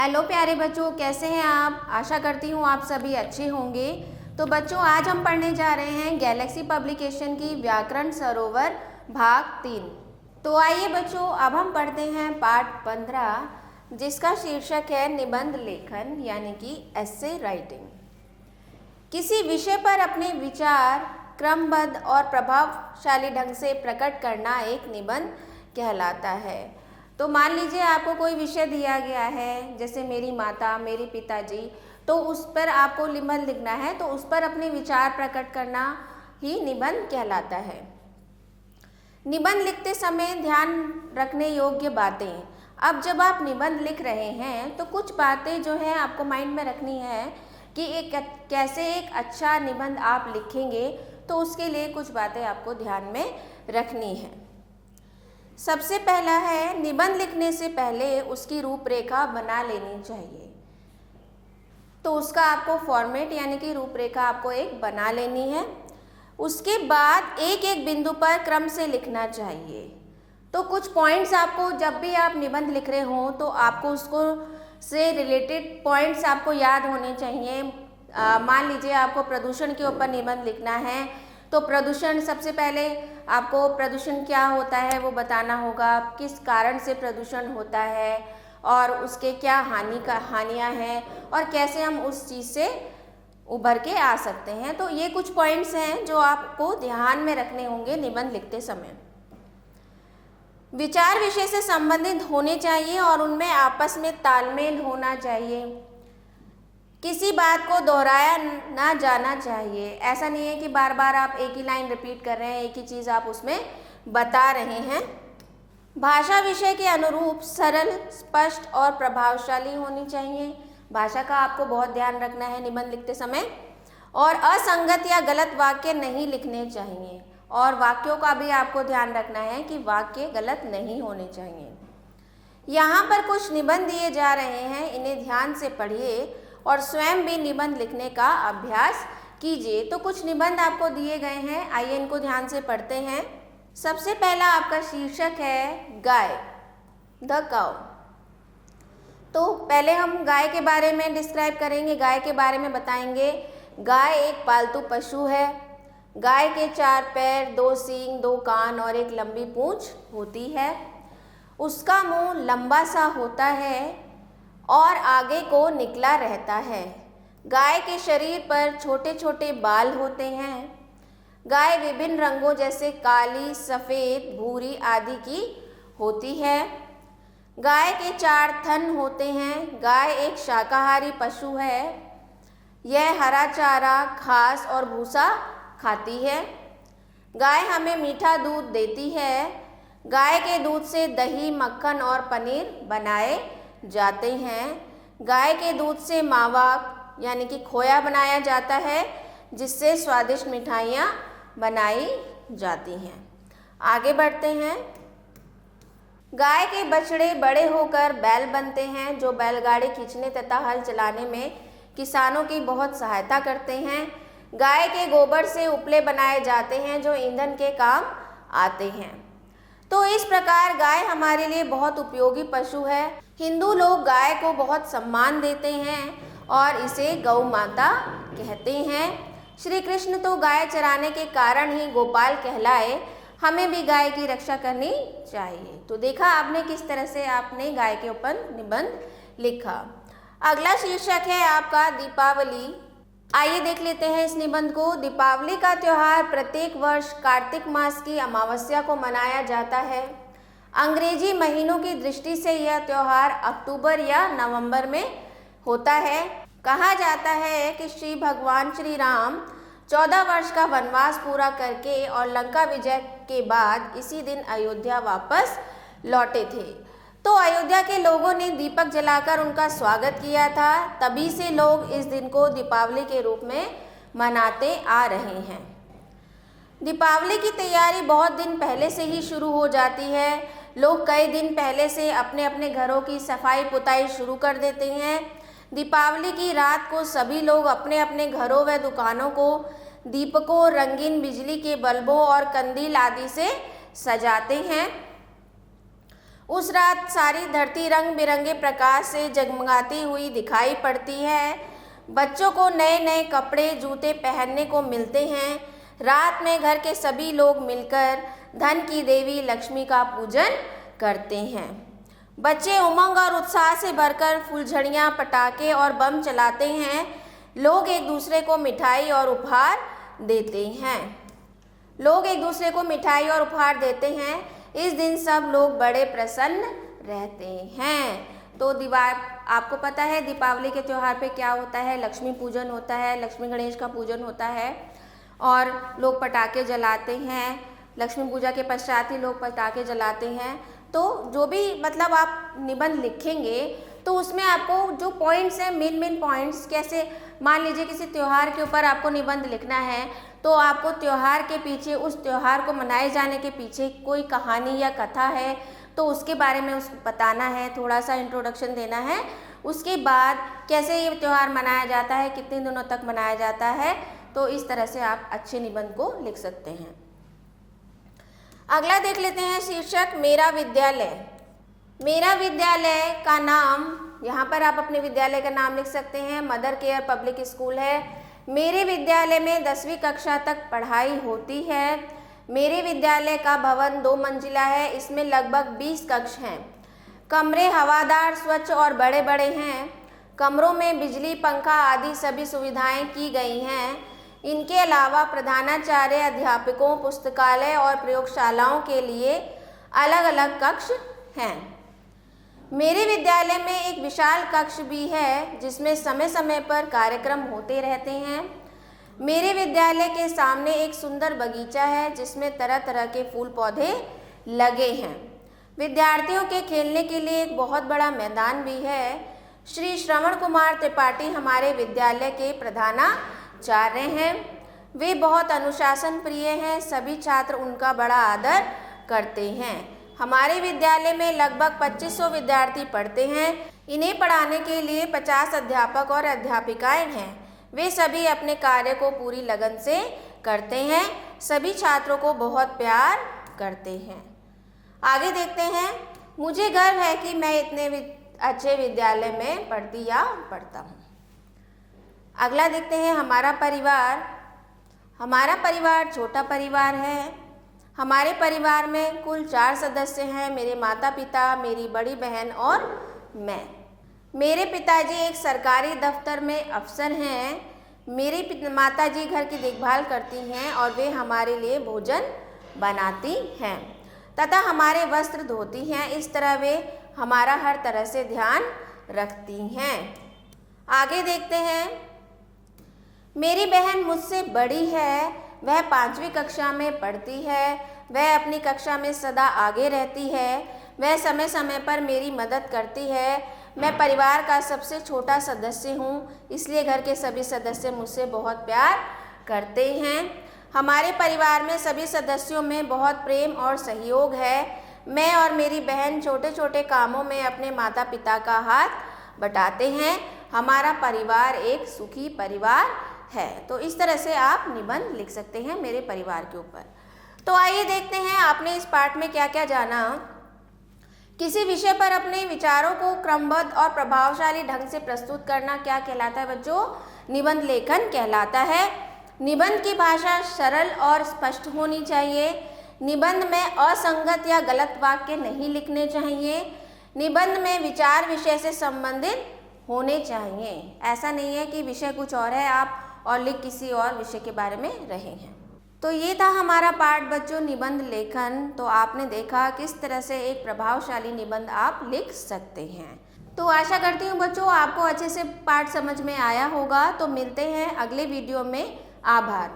Hello प्यारे बच्चों, कैसे हैं आप। आशा करती हूँ आप सभी अच्छे होंगे। तो बच्चों, आज हम पढ़ने जा रहे हैं गैलेक्सी पब्लिकेशन की व्याकरण सरोवर भाग 3। तो आइए बच्चों, अब हम पढ़ते हैं पाठ 15, जिसका शीर्षक है निबंध लेखन यानी कि एस्से राइटिंग। किसी विषय पर अपने विचार क्रमबद्ध और प्रभावशाली ढंग से प्रकट करना एक निबंध कहलाता है। तो मान लीजिए आपको कोई विषय दिया गया है, जैसे मेरी माता, मेरे पिताजी, तो उस पर आपको निबंध लिखना है, तो उस पर अपने विचार प्रकट करना ही निबंध कहलाता है। निबंध लिखते समय ध्यान रखने योग्य बातें। अब जब आप निबंध लिख रहे हैं तो कुछ बातें जो है आपको माइंड में रखनी है कि कैसे एक अच्छा निबंध आप लिखेंगे, तो उसके लिए कुछ बातें आपको ध्यान में रखनी है। सबसे पहला है, निबंध लिखने से पहले उसकी रूपरेखा बना लेनी चाहिए। तो उसका आपको फॉर्मेट यानी कि रूपरेखा आपको एक बना लेनी है। उसके बाद एक एक बिंदु पर क्रम से लिखना चाहिए। तो कुछ पॉइंट्स आपको, जब भी आप निबंध लिख रहे हो तो आपको उसको से रिलेटेड पॉइंट्स आपको याद होने चाहिए। मान लीजिए आपको प्रदूषण के ऊपर निबंध लिखना है, तो प्रदूषण, सबसे पहले आपको प्रदूषण क्या होता है वो बताना होगा, किस कारण से प्रदूषण होता है और उसके क्या हानियाँ हैं और कैसे हम उस चीज़ से उभर के आ सकते हैं। तो ये कुछ पॉइंट्स हैं जो आपको ध्यान में रखने होंगे निबंध लिखते समय। विचार विषय से संबंधित होने चाहिए और उनमें आपस में तालमेल होना चाहिए। किसी बात को दोहराया ना जाना चाहिए। ऐसा नहीं है कि बार बार आप एक ही लाइन रिपीट कर रहे हैं, एक ही चीज़ आप उसमें बता रहे हैं। भाषा विषय के अनुरूप सरल, स्पष्ट और प्रभावशाली होनी चाहिए। भाषा का आपको बहुत ध्यान रखना है निबंध लिखते समय। और असंगत या गलत वाक्य नहीं लिखने चाहिए। और वाक्यों का भी आपको ध्यान रखना है कि वाक्य गलत नहीं होने चाहिए। यहाँ पर कुछ निबंध दिए जा रहे हैं, इन्हें ध्यान से पढ़िए और स्वयं भी निबंध लिखने का अभ्यास कीजिए। तो कुछ निबंध आपको दिए गए हैं, आइए इनको ध्यान से पढ़ते हैं। सबसे पहला आपका शीर्षक है गाय, द काउ। तो पहले हम गाय के बारे में डिस्क्राइब करेंगे, गाय के बारे में बताएंगे। गाय एक पालतू पशु है। गाय के 4 पैर, 2 सींग, 2 कान और एक लंबी पूंछ होती है। उसका मुंह लंबा सा होता है और आगे को निकला रहता है। गाय के शरीर पर छोटे छोटे बाल होते हैं। गाय विभिन्न रंगों जैसे काली, सफ़ेद, भूरी आदि की होती है। गाय के 4 थन होते हैं। गाय एक शाकाहारी पशु है। यह हरा चारा, घास और भूसा खाती है। गाय हमें मीठा दूध देती है। गाय के दूध से दही, मक्खन और पनीर बनाए जाते हैं। गाय के दूध से मावा यानी कि खोया बनाया जाता है, जिससे स्वादिष्ट मिठाइयाँ बनाई जाती हैं। आगे बढ़ते हैं। गाय के बछड़े बड़े होकर बैल बनते हैं, जो बैलगाड़ी खींचने तथा हल चलाने में किसानों की बहुत सहायता करते हैं। गाय के गोबर से उपले बनाए जाते हैं, जो ईंधन के काम आते हैं। तो इस प्रकार गाय हमारे लिए बहुत उपयोगी पशु है। हिंदू लोग गाय को बहुत सम्मान देते हैं और इसे गौ माता कहते हैं। श्री कृष्ण तो गाय चराने के कारण ही गोपाल कहलाए। हमें भी गाय की रक्षा करनी चाहिए। तो देखा आपने किस तरह से आपने गाय के ऊपर निबंध लिखा। अगला शीर्षक है आपका दीपावली। आइए देख लेते हैं इस निबंध को। दीपावली का त्यौहार प्रत्येक वर्ष कार्तिक मास की अमावस्या को मनाया जाता है। अंग्रेजी महीनों की दृष्टि से यह त्यौहार अक्टूबर या नवंबर में होता है। कहा जाता है कि श्री भगवान श्री राम 14 वर्ष का वनवास पूरा करके और लंका विजय के बाद इसी दिन अयोध्या वापस लौटे थे। तो अयोध्या के लोगों ने दीपक जलाकर उनका स्वागत किया था। तभी से लोग इस दिन को दीपावली के रूप में मनाते आ रहे हैं। दीपावली की तैयारी बहुत दिन पहले से ही शुरू हो जाती है। लोग कई दिन पहले से अपने अपने घरों की सफाई पुताई शुरू कर देते हैं। दीपावली की रात को सभी लोग अपने अपने घरों व दुकानों को दीपकों, रंगीन बिजली के बल्बों और कंदील आदि से सजाते हैं। उस रात सारी धरती रंग बिरंगे प्रकाश से जगमगाती हुई दिखाई पड़ती है। बच्चों को नए नए कपड़े जूते पहनने को मिलते हैं। रात में घर के सभी लोग मिलकर धन की देवी लक्ष्मी का पूजन करते हैं। बच्चे उमंग और उत्साह से भरकर फुलझड़ियाँ, पटाखे और बम चलाते हैं। लोग एक दूसरे को मिठाई और उपहार देते हैं। इस दिन सब लोग बड़े प्रसन्न रहते हैं। तो आपको पता है दीपावली के त्यौहार पे क्या होता है, लक्ष्मी पूजन होता है, लक्ष्मी गणेश का पूजन होता है और लोग पटाखे जलाते हैं। लक्ष्मी पूजा के पश्चात ही लोग पटाखे जलाते हैं। तो जो भी मतलब आप निबंध लिखेंगे तो उसमें आपको जो पॉइंट्स हैं, मेन पॉइंट्स, कैसे मान लीजिए किसी त्यौहार के ऊपर आपको निबंध लिखना है तो आपको त्यौहार के पीछे, उस त्यौहार को मनाए जाने के पीछे कोई कहानी या कथा है तो उसके बारे में उसको बताना है, थोड़ा सा इंट्रोडक्शन देना है। उसके बाद कैसे ये त्यौहार मनाया जाता है, कितने दिनों तक मनाया जाता है, तो इस तरह से आप अच्छे निबंध को लिख सकते हैं। अगला देख लेते हैं शीर्षक मेरा विद्यालय। मेरा विद्यालय का नाम, यहाँ पर आप अपने विद्यालय का नाम लिख सकते हैं। मदर केयर पब्लिक स्कूल है। मेरे विद्यालय में 10वीं कक्षा तक पढ़ाई होती है। मेरे विद्यालय का भवन 2 मंजिला है। इसमें लगभग 20 कक्ष हैं। कमरे हवादार, स्वच्छ और बड़े बड़े हैं। कमरों में बिजली, पंखा आदि सभी सुविधाएं की गई हैं। इनके अलावा प्रधानाचार्य, अध्यापकों, पुस्तकालय और प्रयोगशालाओं के लिए अलग अलग कक्ष हैं। मेरे विद्यालय में एक विशाल कक्ष भी है जिसमें समय समय पर कार्यक्रम होते रहते हैं। मेरे विद्यालय के सामने एक सुंदर बगीचा है जिसमें तरह तरह के फूल पौधे लगे हैं। विद्यार्थियों के खेलने के लिए एक बहुत बड़ा मैदान भी है। श्री श्रवण कुमार त्रिपाठी हमारे विद्यालय के प्रधानाचार्य हैं। वे बहुत अनुशासन प्रिय हैं। सभी छात्र उनका बड़ा आदर करते हैं। हमारे विद्यालय में लगभग 2500 विद्यार्थी पढ़ते हैं। इन्हें पढ़ाने के लिए 50 अध्यापक और अध्यापिकाएं हैं। वे सभी अपने कार्य को पूरी लगन से करते हैं। सभी छात्रों को बहुत प्यार करते हैं। आगे देखते हैं। मुझे गर्व है कि मैं इतने अच्छे विद्यालय में पढ़ता हूँ। अगला देखते हैं हमारा परिवार। हमारा परिवार छोटा परिवार है। हमारे परिवार में कुल 4 सदस्य हैं। मेरे माता पिता, मेरी बड़ी बहन और मैं। मेरे पिताजी एक सरकारी दफ्तर में अफसर हैं। मेरी माताजी घर की देखभाल करती हैं और वे हमारे लिए भोजन बनाती हैं तथा हमारे वस्त्र धोती हैं। इस तरह वे हमारा हर तरह से ध्यान रखती हैं। आगे देखते हैं। मेरी बहन मुझसे बड़ी है। वह 5वीं कक्षा में पढ़ती है। वह अपनी कक्षा में सदा आगे रहती है। वह समय समय पर मेरी मदद करती है। मैं परिवार का सबसे छोटा सदस्य हूँ, इसलिए घर के सभी सदस्य मुझसे बहुत प्यार करते हैं। हमारे परिवार में सभी सदस्यों में बहुत प्रेम और सहयोग है। मैं और मेरी बहन छोटे छोटे कामों में अपने माता पिता का हाथ बटाते हैं। हमारा परिवार एक सुखी परिवार है। तो इस तरह से आप निबंध लिख सकते हैं मेरे परिवार के ऊपर। तो आइए देखते हैं आपने इस पाठ में क्या क्या जाना। किसी विषय पर अपने विचारों को क्रमबद्ध और प्रभावशाली ढंग से प्रस्तुत करना क्या कहलाता है बच्चों? निबंध लेखन कहलाता है। निबंध की भाषा सरल और स्पष्ट होनी चाहिए। निबंध में असंगत या गलत वाक्य नहीं लिखने चाहिए। निबंध में विचार विषय से संबंधित होने चाहिए। ऐसा नहीं है कि विषय कुछ और है आप और लिख किसी और विषय के बारे में रहे हैं। तो ये था हमारा पाठ बच्चों, निबंध लेखन। तो आपने देखा किस तरह से एक प्रभावशाली निबंध आप लिख सकते हैं। तो आशा करती हूँ बच्चों आपको अच्छे से पाठ समझ में आया होगा। तो मिलते हैं अगले वीडियो में। आभार।